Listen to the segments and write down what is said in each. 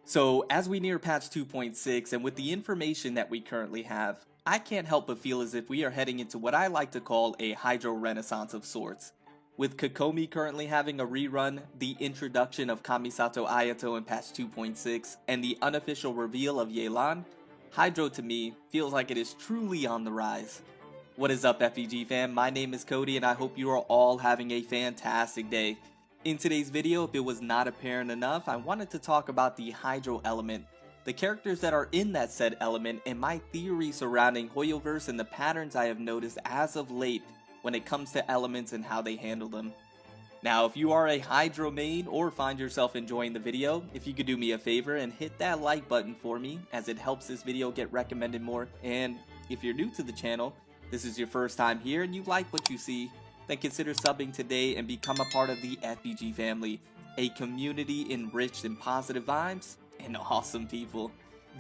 So, as we near patch 2.6, and with the information that we currently have, I can't help but feel as if we are heading into what I like to call a Hydro Renaissance of sorts. With Kokomi currently having a rerun, the introduction of Kamisato Ayato in patch 2.6, and the unofficial reveal of Yelan, Hydro to me feels like it is truly on the rise. What is up, FEG fam? My name is Cody and I hope you are all having a fantastic day. In today's video, if it was not apparent enough, I wanted to talk about the Hydro element, the characters that are in that said element, and my theory surrounding Hoyoverse and the patterns I have noticed as of late when it comes to elements and how they handle them. Now, if you are a Hydro main or find yourself enjoying the video, if you could do me a favor and hit that like button for me, as it helps this video get recommended more. And if you're new to the channel, this is your first time here and you like what you see, then consider subbing today and become a part of the FBG family, a community enriched in positive vibes and awesome people.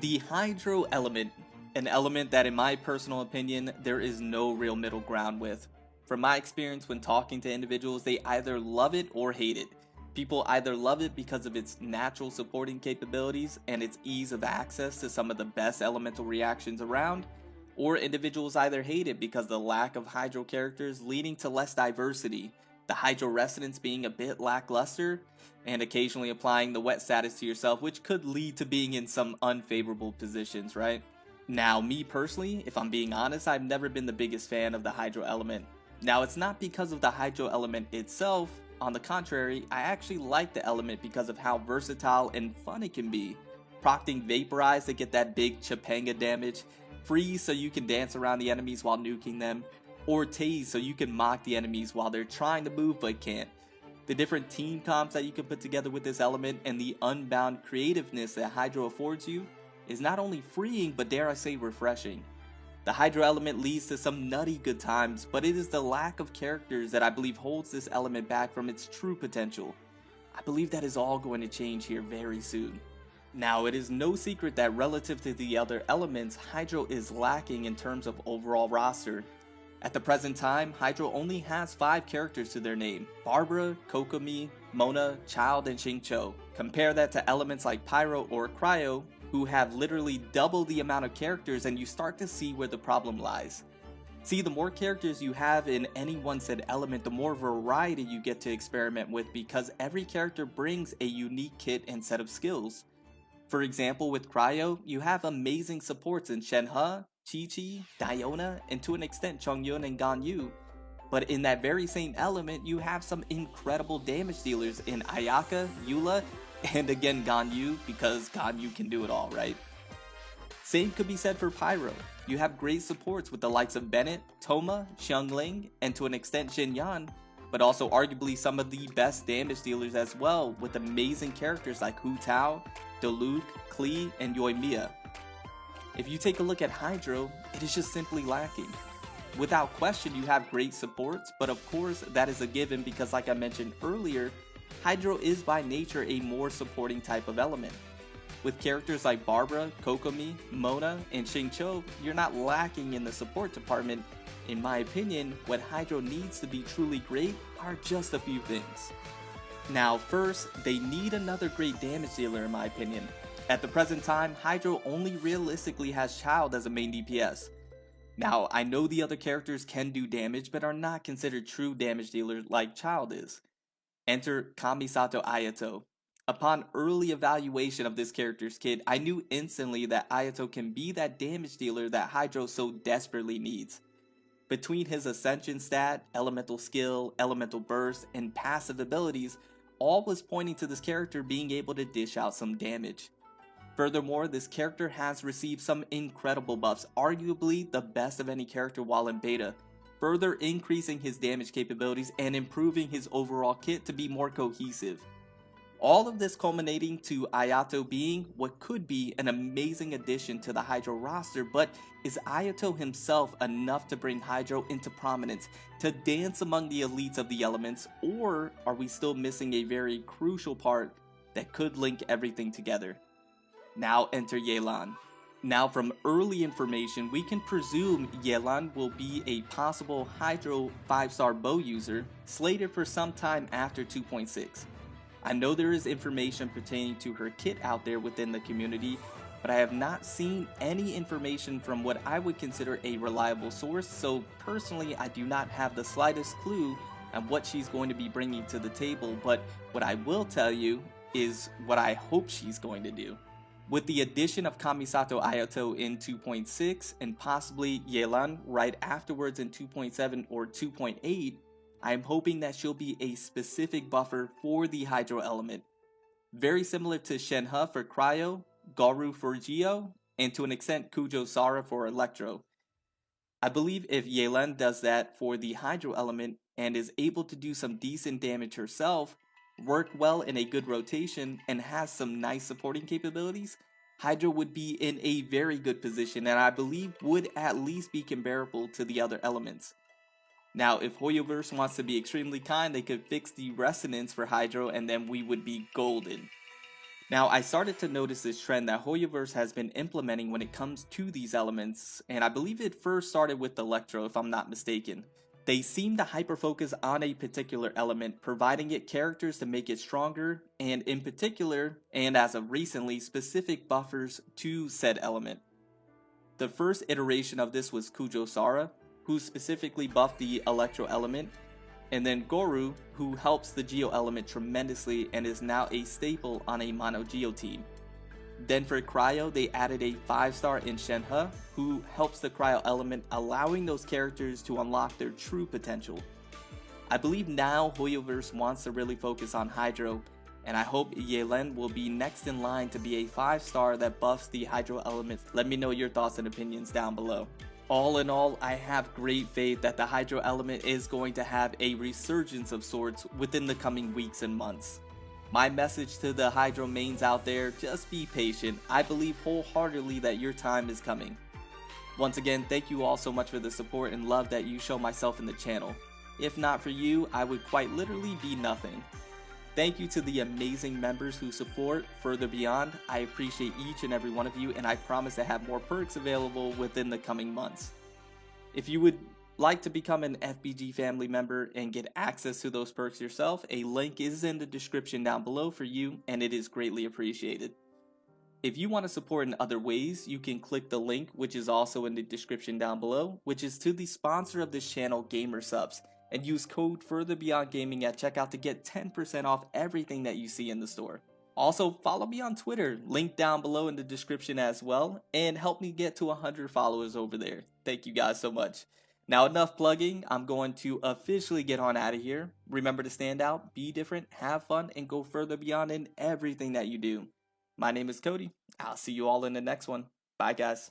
The Hydro element, an element that in my personal opinion, there is no real middle ground with. From my experience when talking to individuals, they either love it or hate it. People either love it because of its natural supporting capabilities and its ease of access to some of the best elemental reactions around, or individuals either hate it because of the lack of Hydro characters leading to less diversity, the Hydro Residence being a bit lackluster, and occasionally applying the wet status to yourself, which could lead to being in some unfavorable positions, right? Now, me personally, if I'm being honest, I've never been the biggest fan of the Hydro element. Now, it's not because of the Hydro element itself. On the contrary, I actually like the element because of how versatile and fun it can be. Procting Vaporize to get that big Chapanga damage, Freeze so you can dance around the enemies while nuking them, or Tase so you can mock the enemies while they're trying to move but can't. The different team comps that you can put together with this element and the unbound creativeness that Hydro affords you is not only freeing but dare I say refreshing. The Hydro element leads to some nutty good times, but it is the lack of characters that I believe holds this element back from its true potential. I believe that is all going to change here very soon. Now, it is no secret that relative to the other elements, Hydro is lacking in terms of overall roster. At the present time, Hydro only has 5 characters to their name: Barbara, Kokomi, Mona, Child, and Xingqiu. Compare that to elements like Pyro or Cryo, who have literally double the amount of characters, and you start to see where the problem lies. See, the more characters you have in any one said element, the more variety you get to experiment with because every character brings a unique kit and set of skills. For example, with Cryo, you have amazing supports in Shenhe, Chi-Chi, Diona, and to an extent Chongyun and Ganyu. But in that very same element, you have some incredible damage dealers in Ayaka, Eula, and again Ganyu, because Ganyu can do it all, right? Same could be said for Pyro. You have great supports with the likes of Bennett, Toma, Xiangling, and to an extent Xinyan, but also arguably some of the best damage dealers as well, with amazing characters like Hu Tao, Diluc, Klee, and Yoimiya. If you take a look at Hydro, it is just simply lacking. Without question, you have great supports, but of course that is a given because, like I mentioned earlier, Hydro is by nature a more supporting type of element. With characters like Barbara, Kokomi, Mona, and Xingqiu, you're not lacking in the support department. In my opinion, what Hydro needs to be truly great are just a few things. Now first, they need another great damage dealer in my opinion. At the present time, Hydro only realistically has Child as a main DPS. Now, I know the other characters can do damage but are not considered true damage dealers like Child is. Enter Kamisato Ayato. Upon early evaluation of this character's kit, I knew instantly that Ayato can be that damage dealer that Hydro so desperately needs. Between his Ascension stat, elemental skill, elemental burst, and passive abilities, all was pointing to this character being able to dish out some damage. Furthermore, this character has received some incredible buffs, arguably the best of any character while in beta, further increasing his damage capabilities and improving his overall kit to be more cohesive. All of this culminating to Ayato being what could be an amazing addition to the Hydro roster, but is Ayato himself enough to bring Hydro into prominence, to dance among the elites of the elements, or are we still missing a very crucial part that could link everything together? Now enter Yelan. Now, from early information, we can presume Yelan will be a possible Hydro 5-star bow user slated for some time after 2.6. I know there is information pertaining to her kit out there within the community, but I have not seen any information from what I would consider a reliable source, so personally I do not have the slightest clue on what she's going to be bringing to the table, but what I will tell you is what I hope she's going to do. With the addition of Kamisato Ayato in 2.6 and possibly Yelan right afterwards in 2.7 or 2.8, I am hoping that she'll be a specific buffer for the Hydro element. Very similar to Shenhe for Cryo, Garu for Geo, and to an extent Kujo Sara for Electro. I believe if Yelan does that for the Hydro element and is able to do some decent damage herself, work well in a good rotation, and has some nice supporting capabilities, Hydro would be in a very good position and I believe would at least be comparable to the other elements. Now, if Hoyoverse wants to be extremely kind, they could fix the resonance for Hydro and then we would be golden. Now, I started to notice this trend that Hoyoverse has been implementing when it comes to these elements, and I believe it first started with Electro if I'm not mistaken. They seem to hyper-focus on a particular element, providing it characters to make it stronger, and in particular, and as of recently, specific buffers to said element. The first iteration of this was Kujo Sara, who specifically buffed the Electro element, and then Goru, who helps the Geo element tremendously and is now a staple on a mono Geo team. Then for Cryo, they added a 5-star in Shenhe, who helps the Cryo element, allowing those characters to unlock their true potential. I believe now Hoyoverse wants to really focus on Hydro, and I hope Yelan will be next in line to be a 5-star that buffs the Hydro element. Let me know your thoughts and opinions down below. All in all, I have great faith that the Hydro element is going to have a resurgence of sorts within the coming weeks and months. My message to the Hydro mains out there, just be patient. I believe wholeheartedly that your time is coming. Once again, thank you all so much for the support and love that you show myself in the channel. If not for you, I would quite literally be nothing. Thank you to the amazing members who support Further Beyond. I appreciate each and every one of you, and I promise to have more perks available within the coming months. If you would like to become an FBG family member and get access to those perks yourself, a link is in the description down below for you, and it is greatly appreciated. If you want to support in other ways, you can click the link, which is also in the description down below, which is to the sponsor of this channel, GamerSupps, and use code FurtherBeyondGaming at checkout to get 10% off everything that you see in the store. Also, follow me on Twitter, link down below in the description as well, and help me get to 100 followers over there. Thank you guys so much. Now enough plugging, I'm going to officially get on out of here. Remember to stand out, be different, have fun, and go further beyond in everything that you do. My name is Cody. I'll see you all in the next one. Bye guys.